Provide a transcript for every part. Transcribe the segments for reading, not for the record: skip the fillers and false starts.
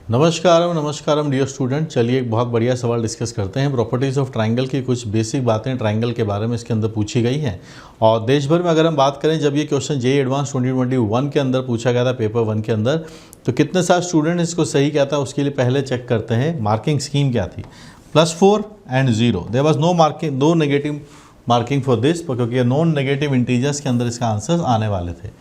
नमस्कारम dear student. चलिए एक बहुत बढ़िया सवाल डिस्कस करते हैं। प्रॉपर्टीज़ ऑफ ट्रायंगल की कुछ बेसिक बातें ट्रायंगल के बारे में इसके अंदर पूछी गई हैं। और देश भर में अगर हम बात करें, जब ये क्वेश्चन जेईई एडवांस 2021 के अंदर पूछा गया था, पेपर 1 के अंदर, तो कितने सारे स्टूडेंट इसको सही किया था उसके लिए पहले चेक करते हैं मार्किंग स्कीम क्या थी। +4 and 0, there was no marking, no negative marking for this, क्योंकि नॉन नेगेटिव इंटीजर्स के अंदर इसका आंसर आने वाले थे।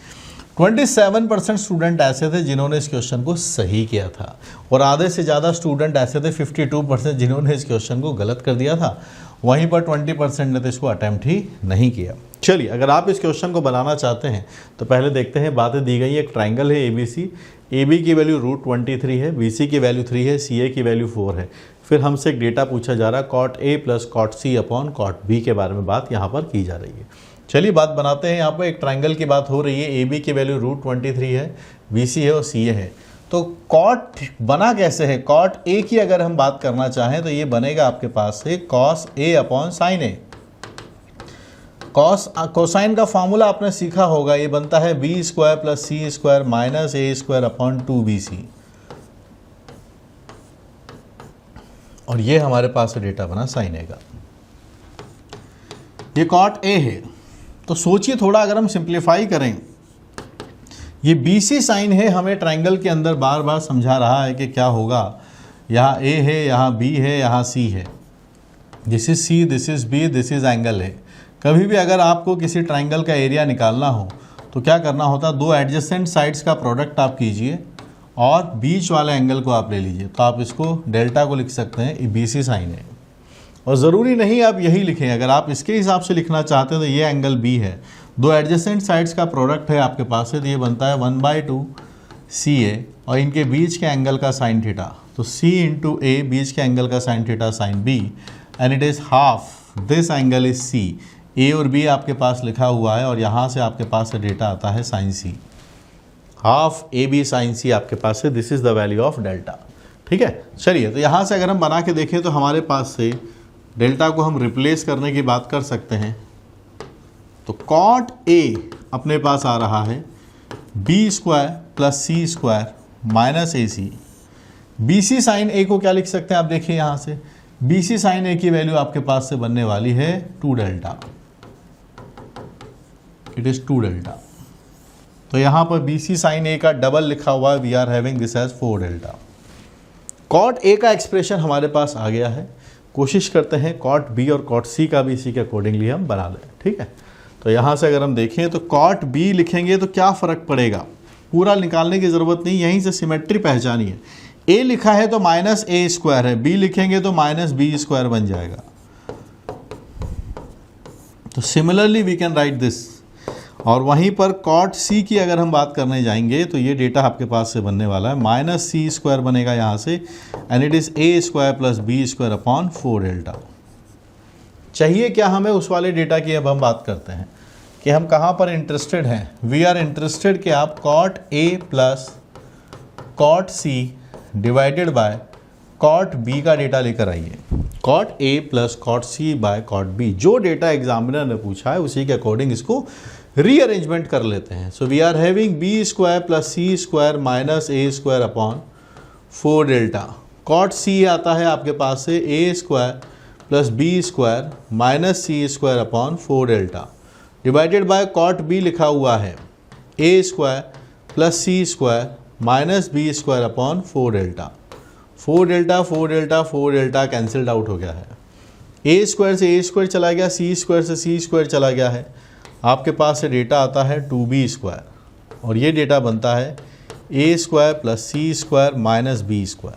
27% स्टूडेंट ऐसे थे जिन्होंने इस क्वेश्चन को सही किया था और आधे से ज़्यादा स्टूडेंट ऐसे थे 52% जिन्होंने इस क्वेश्चन को गलत कर दिया था। वहीं पर 20% ने तो इसको अटैम्प्ट ही नहीं किया। चलिए, अगर आप इस क्वेश्चन को बनाना चाहते हैं तो पहले देखते हैं। बातें दी गई, एक ट्राइंगल है ABC, AB की वैल्यू √23 है, BC की वैल्यू 3 है, CA की वैल्यू 4 है। फिर हमसे एक डेटा पूछा जा रहा है cot A + cot C upon cot B के बारे में बात यहाँ पर की जा रही है। चलिए बात बनाते हैं। यहाँ पर एक ट्राइंगल की बात हो रही है। AB की वैल्यू √23 है, BC है और CA है। तो कॉट बना कैसे है? कॉट A की अगर हम बात करना चाहें तो ये बनेगा आपके पास से cos A upon sin A। Cosine का फॉर्मूला आपने सीखा होगा, ये बनता है B² + C² - A² upon 2BC। और ये हमारे पास डेटा बना sin A का। ये cot A है। तो सोचिए थोड़ा, अगर हम सिंप्लीफाई करें, ये BC साइन है, हमें ट्रायंगल के अंदर बार बार समझा रहा है कि क्या होगा। यहाँ A है, यहाँ B है, यहाँ C है। This is C, this is B, this is angle है। कभी भी अगर आपको किसी ट्रायंगल का एरिया निकालना हो तो क्या करना होता है, दो एडजेसेंट साइड्स का प्रोडक्ट आप कीजिए और बीच वाले एंगल को आप ले लीजिए। तो आप इसको डेल्टा को लिख सकते हैं, BC साइन है। और ज़रूरी नहीं आप यही लिखें, अगर आप इसके हिसाब से लिखना चाहते हैं तो ये एंगल B है, दो एडजेसेंट साइड्स का प्रोडक्ट है आपके पास है, तो ये बनता है 1/2 CA और इनके बीच के एंगल का साइन थीटा। तो C × A, बीच के एंगल का sine theta sine B, and it is half this angle is C। A और B आपके पास लिखा हुआ है और यहाँ से आपके पास डेटा आता है sine C। Half AB sine C आपके पास है। This is the value of delta. ठीक है। चलिए, तो यहाँ से अगर हम बना के देखें तो हमारे पास से डेल्टा को हम रिप्लेस करने की बात कर सकते हैं। तो cot A अपने पास आ रहा है B² + C² - AC। BC sine A को क्या लिख सकते हैं आप देखिए, यहाँ से BC साइन A की वैल्यू आपके पास से बनने वाली है 2 डेल्टा। It is 2 delta. तो यहाँ पर BC साइन A का डबल लिखा हुआ है, we are having this as 4 delta. cot A का एक्सप्रेशन हमारे पास आ गया है। कोशिश करते हैं cot B और cot C का भी इसी के अकॉर्डिंगली हम बना लें। ठीक है। तो यहाँ से अगर हम देखें तो cot B लिखेंगे तो क्या फ़र्क पड़ेगा, पूरा निकालने की ज़रूरत नहीं, यहीं से सिमेट्री पहचानी है। A लिखा है तो -A² है, B लिखेंगे तो -B² बन जाएगा। तो similarly we can write this. और वहीं पर cot C की अगर हम बात करने जाएंगे तो ये डेटा आपके पास से बनने वाला है, -C² बनेगा यहाँ से, and it is A² + B² upon 4 delta. चाहिए क्या हमें उस वाले डेटा की, अब हम बात करते हैं कि हम कहाँ पर इंटरेस्टेड हैं। वी आर इंटरेस्टेड कि आप cot A + cot C divided by cot B का डेटा लेकर आइए। cot A + cot C by cot B, जो डेटा एग्जामिनर ने पूछा है उसी के अकॉर्डिंग इसको रीअरेंजमेंट कर लेते हैं। So we are having B² + C² - A² upon 4 delta. cot C आता है आपके पास से A² + B² - C² upon 4 delta, divided by cot B लिखा हुआ है A² + C² - B² upon 4 delta. 4 delta 4 delta 4 delta cancelled out हो गया है। A² से A² चला गया, C² से C² चला गया है। आपके पास से डेटा आता है 2B² और ये डेटा बनता है A² + C² - B²।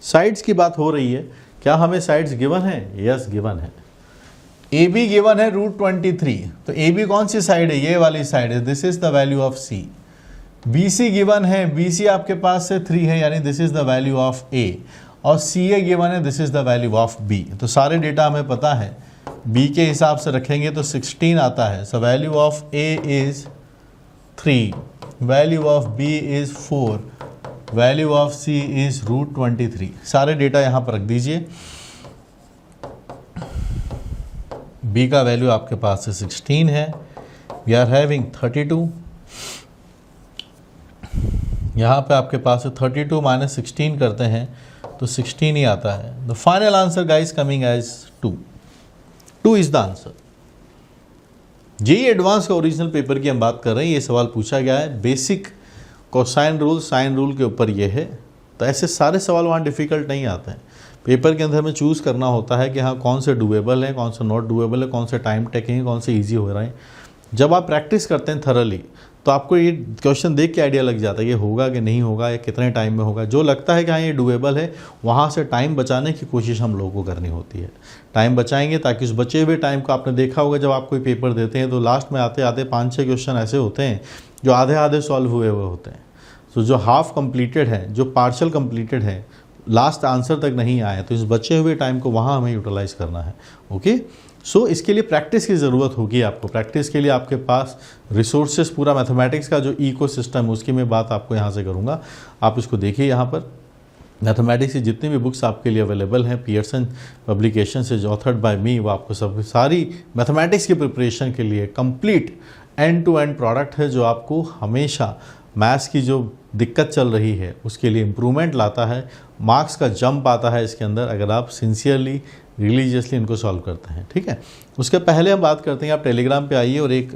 साइड्स की बात हो रही है, क्या हमें साइड्स गिवन है? यस, गिवन है। AB गिवन है √23, तो AB कौन सी साइड है? ये वाली साइड है। This is the value of C। BC given है, BC आपके पास से 3 है, यानी this is the value of A। और CA गिवन है, this is the value of B। तो सारे डेटा हमें पता है, B के हिसाब से रखेंगे तो 16 आता है। So value of A is 3, value of B is 4, value of C is √23। सारे डेटा यहाँ पर रख दीजिए। B का वैल्यू आपके पास से 16 है, वी आर हैविंग 32, यहाँ पे आपके पास 32 माइनस 16 करते हैं तो 16 ही आता है। The final answer guys coming as 2 is the answer. JEE advance का ओरिजिनल पेपर की हम बात कर रहे हैं, ये सवाल पूछा गया है basic cosine rule sine rule के ऊपर ये है। तो ऐसे सारे सवाल वहाँ डिफ़िकल्ट नहीं आते हैं। पेपर के अंदर हमें चूज़ करना होता है कि हाँ कौन से डूएबल है, कौन से नॉट डूएबल है, कौन से टाइम टेकिंग है, कौन से ईजी हो रहे हैं। जब आप प्रैक्टिस करते हैं थरली तो आपको ये क्वेश्चन देख के आइडिया लग जाता है ये होगा कि नहीं होगा, या कितने टाइम में होगा। जो लगता है कि हाँ ये डूएबल है, वहाँ से टाइम बचाने की कोशिश हम लोगों को करनी होती है। टाइम बचाएंगे ताकि उस बचे हुए टाइम को, आपने देखा होगा जब आप कोई पेपर देते हैं तो लास्ट में आते आते 5-6 क्वेश्चन ऐसे होते हैं जो आधे आधे सॉल्व हुए होते हैं। तो जो हाफ कंप्लीटेड है, जो पार्शल कंप्लीटेड है, लास्ट आंसर तक नहीं आया, तो इस बचे हुए टाइम को वहाँ हमें यूटिलाइज करना है। ओके, सो इसके लिए प्रैक्टिस की ज़रूरत होगी आपको। प्रैक्टिस के लिए आपके पास रिसोर्सेज, पूरा मैथमेटिक्स का जो इकोसिस्टम उसकी मैं बात आपको यहाँ से करूँगा। आप इसको देखिए, यहाँ पर मैथमेटिक्स की जितनी भी बुक्स आपके लिए अवेलेबल हैं पियर्सन पब्लिकेशन से, जो ऑथर्ड बाय मी, वो आपको सब सारी मैथमेटिक्स की प्रिपरेशन के लिए complete end to end product है, जो आपको हमेशा मैथ्स की जो दिक्कत चल रही है उसके लिए इम्प्रूवमेंट लाता है। मार्क्स का जंप आता है इसके अंदर अगर आप सिंसियरली रिलीजियसली इनको सॉल्व करते हैं। ठीक है, उसके पहले हम बात करते हैं, आप टेलीग्राम पे आइए और एक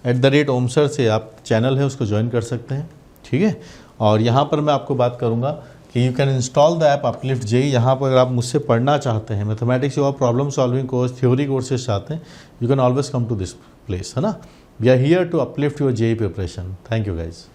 @omsir से आप चैनल है उसको ज्वाइन कर सकते हैं। ठीक है, और यहाँ पर मैं आपको बात करूँगा कि you can install the app uplift JEE. यहाँ पर अगर आप मुझसे पढ़ना चाहते हैं मैथमेटिक्स और problem solving course, theory courses चाहते हैं, you can always come to this place, है ना। We are here to uplift your JEE preparation. Thank you guys.